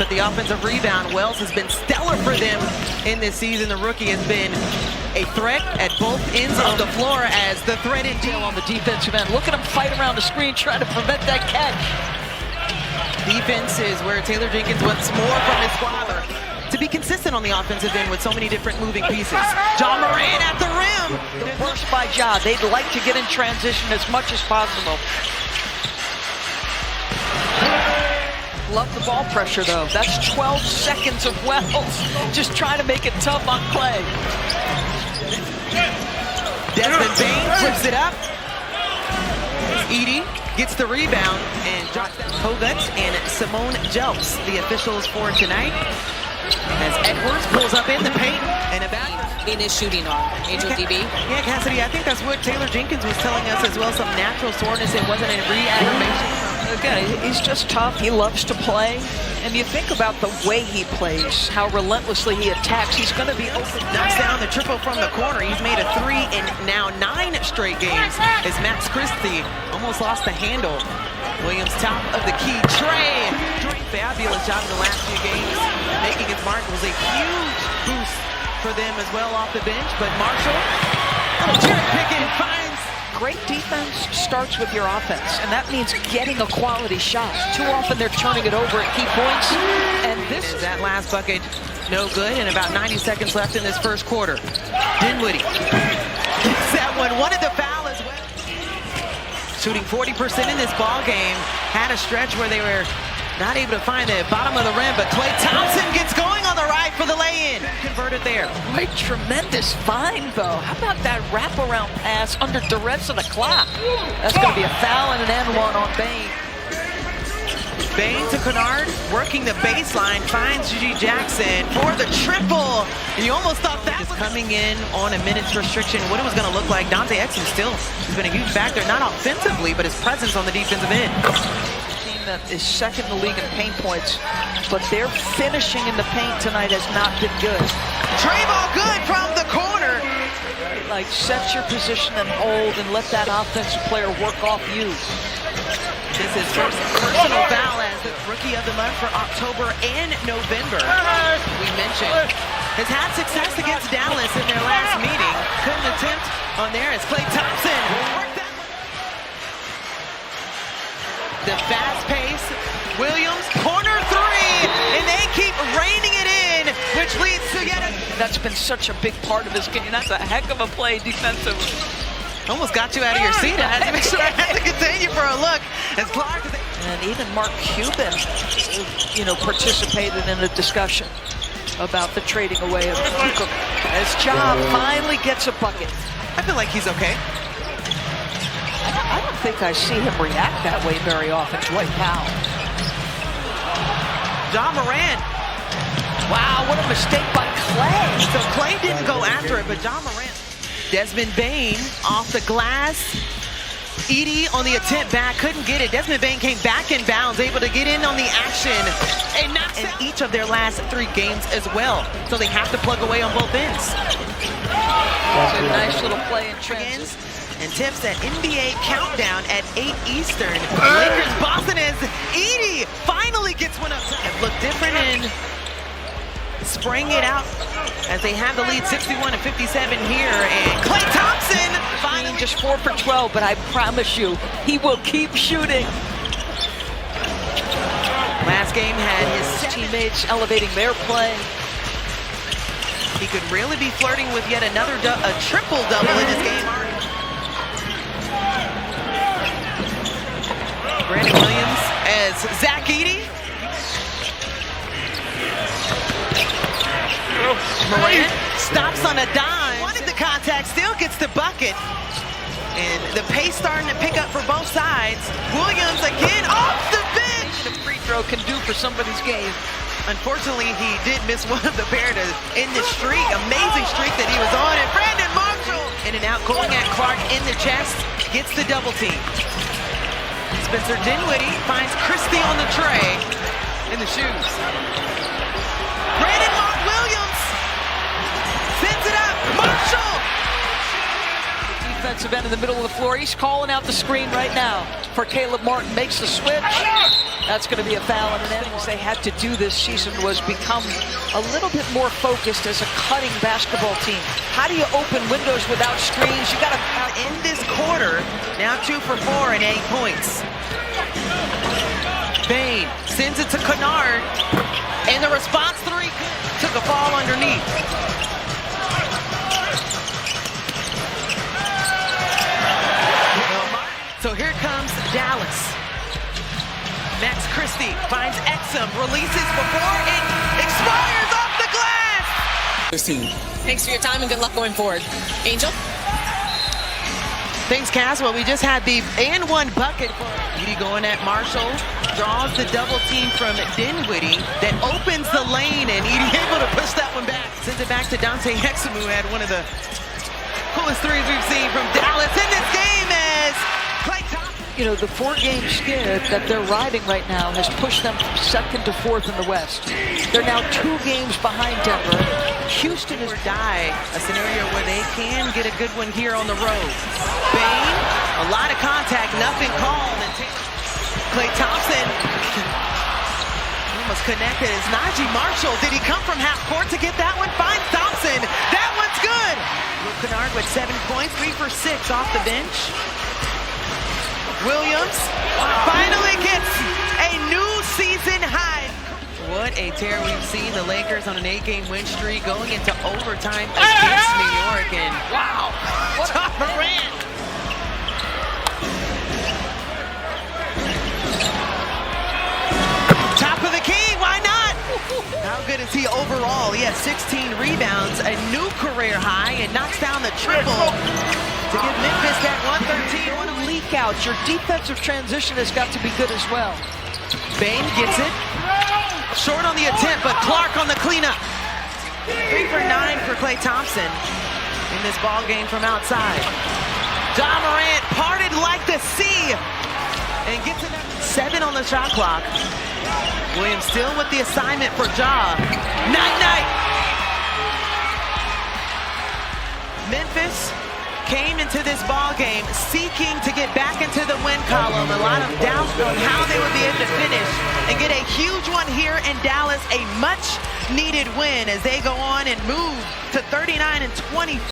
but the offensive rebound, Wells has been stellar for them in this season. The rookie has been a threat at both ends of the floor as the threat in on the defensive end. Look at him fight around the screen trying to prevent that catch. Defense is where Taylor Jenkins wants more from his squad. To be consistent on the offensive end with so many different moving pieces. John Moran at the rim. The worst by Ja. They'd like to get in transition as much as possible. Love the ball pressure though. That's 12 seconds of Wells. Just trying to make it tough on Clay. Desmond Bain flips it up. Edie gets the rebound and drops down Hogut and Simone Jelps, the officials for tonight. As Edwards pulls up in the paint and about in his shooting arm. Angel DB. Yeah, Cassidy, I think that's what Taylor Jenkins was telling us as well. Some natural soreness. It wasn't a re-aggravation. Again, he's just tough. He loves to play. And you think about the way he plays, how relentlessly he attacks. He's going to be open. Knocks down the triple from the corner. He's made a 3 in now 9 straight games. As Max Christie almost lost the handle. Williams top of the key. Trey. Fabulous job in the last few games. Making his mark was a huge boost for them as well off the bench. But Marshall, little cherry picking, finds. Great defense starts with your offense, and that means getting a quality shot. Too often they're turning it over at key points, and that last bucket, no good, and about 90 seconds left in this first quarter. Dinwiddie gets that one, wanted the foul as well. Shooting 40% in this ball game, had a stretch where they were not able to find the bottom of the rim, but Klay Thompson gets going on the right for the lay-in. Converted there. Right, tremendous find, though. How about that wraparound pass under duress of the clock? That's going to be a foul and an N1 on Bain. Bain to Kennard, working the baseline, finds Gigi Jackson for the triple. You almost thought that was coming in on a minutes restriction, what it was going to look like. Dante Exum still has been a huge factor, not offensively, but his presence on the defensive end. That is second in the league in paint points, but their finishing in the paint tonight has not been good. Trey ball good from the corner. Like, set your position and hold and let that offensive player work off you. This is first personal foul as the rookie of the month for October and November. We mentioned has had success against Dallas in their last meeting. Couldn't attempt on there as Klay Thompson worked that. The fast pace, Williams, corner 3, and they keep reining it in, which leads to yet a... That's been such a big part of this game. That's a heck of a play defensively. Almost got you out of your seat. I had to make sure I had to continue for a look. As Clark... And even Mark Cuban, participated in the discussion about the trading away of Cook. As Ja finally gets a bucket. I feel like he's okay. I don't think I see him react that way very often. Dwight Powell. John Moran. Wow, what a mistake by Clay. So Clay didn't go after it, but John Moran. Desmond Bain off the glass. Edie on the attempt back, couldn't get it. Desmond Bain came back in bounds, able to get in on the action. And knocks in each of their last 3 games as well. So they have to plug away on both ends. That's a nice little play in transition. And tips that NBA countdown at 8 Eastern. Lakers Boston as Edie finally gets one up. It looked different and spraying it out as they have the lead 61-57 here. And Klay Thompson finally just 4 for 12, but I promise you, he will keep shooting. Last game had his teammates elevating their play. He could really be flirting with yet another triple-double in this game. Brandon Williams as Zach Edey. Moran stops on a dime. Wanted the contact, still gets the bucket. And the pace starting to pick up for both sides. Williams again off the bench. A free throw can do for somebody's game. Unfortunately, he did miss one of the pair to end the streak. Amazing streak that he was on. And Brandon Marshall in and out, going at Clark in the chest. Gets the double team. Spencer Dinwiddie finds Christie on the tray in the shoes. Brandon Williams sends it up. Marshall! Defensive end in the middle of the floor. He's calling out the screen right now for Caleb Martin. Makes the switch. That's going to be a foul, and the things they had to do this season was become a little bit more focused as a cutting basketball team. How do you open windows without screens? You got to in this quarter, now 2 for 4 and 8 points. Bain sends it to Kennard, and the response 3 took a fall underneath. So here comes Dallas. Max Christie finds Exum, releases before it expires off the glass. Thanks for your time and good luck going forward. Angel? Thanks, Cass. Well, we just had the and one bucket for Edie going at Marshall. Draws the double team from Dinwiddie that opens the lane, and Edie able to push that one back. Sends it back to Dante Exum, who had one of the coolest threes we've seen from Dallas in this game as Klay Thompson. You know, the 4-game skid that they're riding right now has pushed them from 2nd to 4th in the West. They're now 2 games behind Denver. Houston is a scenario where they can get a good one here on the road. Bain, a lot of contact, nothing called. And Klay Thompson almost connected as Najee Marshall. Did he come from half court to get that one? Finds Thompson. That one's good. Luke Kennard with 7 points, 3 for 6 off the bench. Williams finally gets a new season high. What a tear we've seen. The Lakers on an 8-game win streak going into overtime against New York. And wow, what a Morant. Top of the key, why not? How good is he overall? He has 16 rebounds, a new career high, and knocks down the triple to give Memphis that 113. want to leak out. Your defensive transition has got to be good as well. Bain gets it. Short on the attempt, but Clark on the cleanup. 3 for 9 for Klay Thompson in this ball game from outside. Ja Morant parted like the sea and gets it 7 on the shot clock. Williams still with the assignment for Ja. Night-night. Memphis came into this ball game seeking to get back into the win column. A lot of doubt on how they would be able to finish and get a huge one here in Dallas. A much needed win as they go on and move to 39-20.